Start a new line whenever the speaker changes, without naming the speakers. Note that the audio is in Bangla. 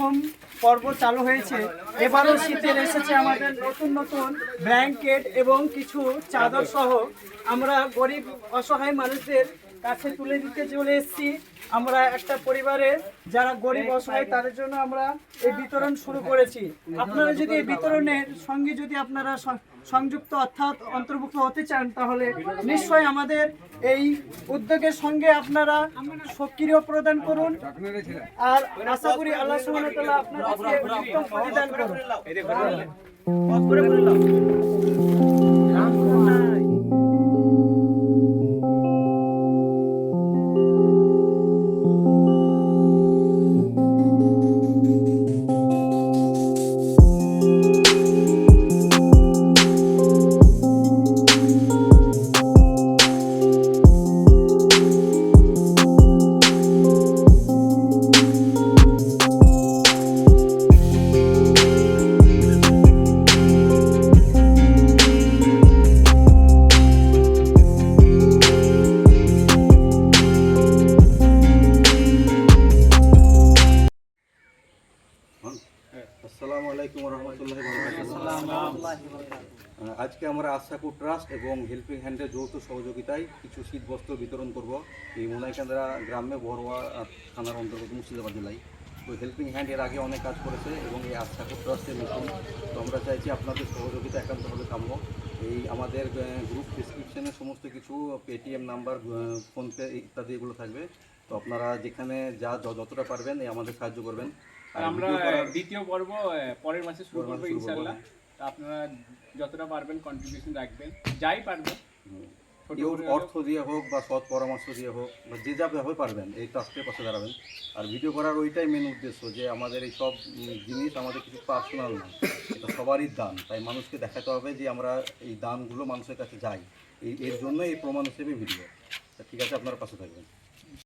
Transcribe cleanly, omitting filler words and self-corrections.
প্রথম পর্ব চালু হয়েছে। এবারও শীতের এসেছে আমাদের নতুন নতুন ব্ল্যাঙ্কেট এবং কিছু চাদর সহ আমরা গরিব অসহায় মানুষদের কাছে তুলে দিতে চলে এসেছি। আমরা একটা পরিবারের যারা গরিব অসহায় তাদের জন্য আমরা এই বিতরণ শুরু করেছি। আপনারা যদি এই বিতরণের সঙ্গে যদি আপনারা সংযুক্ত অর্থাৎ অন্তর্ভুক্ত হতে চান তাহলে নিশ্চয়ই আমাদের এই উদ্যোগের সঙ্গে আপনারা সক্রিয় প্রদান করুন। আর আশা করি আল্লাহ সুবহানাহু ওয়া তাআলা আপনাদেরকে উত্তম প্রতিদান করুন।
আসসালামু আলাইকুম রহমতুল্লাহি আজকে আমরা আশাকুর ট্রাস্ট এবং হেল্পিং হ্যান্ডের যৌথ সহযোগিতায় কিছু শীত বস্ত্র বিতরণ করব এই মোনাইকান্দা গ্রামে বড়োয়া থানার অন্তর্গত মুর্শিদাবাদ জেলায়। তো হেল্পিং হ্যান্ড এর আগে অনেক কাজ করেছে এবং এই আশাকুর ট্রাস্টের নতুন। তো আমরা চাইছি আপনাদের সহযোগিতা একান্তভাবে কাম্য। এই আমাদের গ্রুপ ডিসক্রিপশনে সমস্ত কিছু পেটিএম নাম্বার, ফোনপে ইত্যাদি এগুলো থাকবে। তো আপনারা যেখানে যতটা পারবেন এই আমাদের সাহায্য করবেন।
আর আমরা দ্বিতীয় পর্ব পরের মাসে শুরু করবো ইনশাআল্লাহ। তো আপনারা যতটা পারবেন কন্ট্রিবিউশন রাখবেন, যাই পারবেন,
অর্থ দিয়ে হোক বা সৎ পরামর্শ দিয়ে হোক বা যে যাভাবে পারবেন এই ট্রাস্টের পাশে দাঁড়াবেন। আর ভিডিও করার ওইটাই মেন উদ্দেশ্য যে আমাদের এই সব জিনিস আমাদের কিছু পার্সোনাল না, এটা সবারই দান। তাই মানুষকে দেখাতে হবে যে আমরা এই দানগুলো মানুষের কাছে যাই, এর জন্য এই প্রমাণ হিসেবে ভিডিও। ঠিক আছে, আপনার পাশে থাকবেন।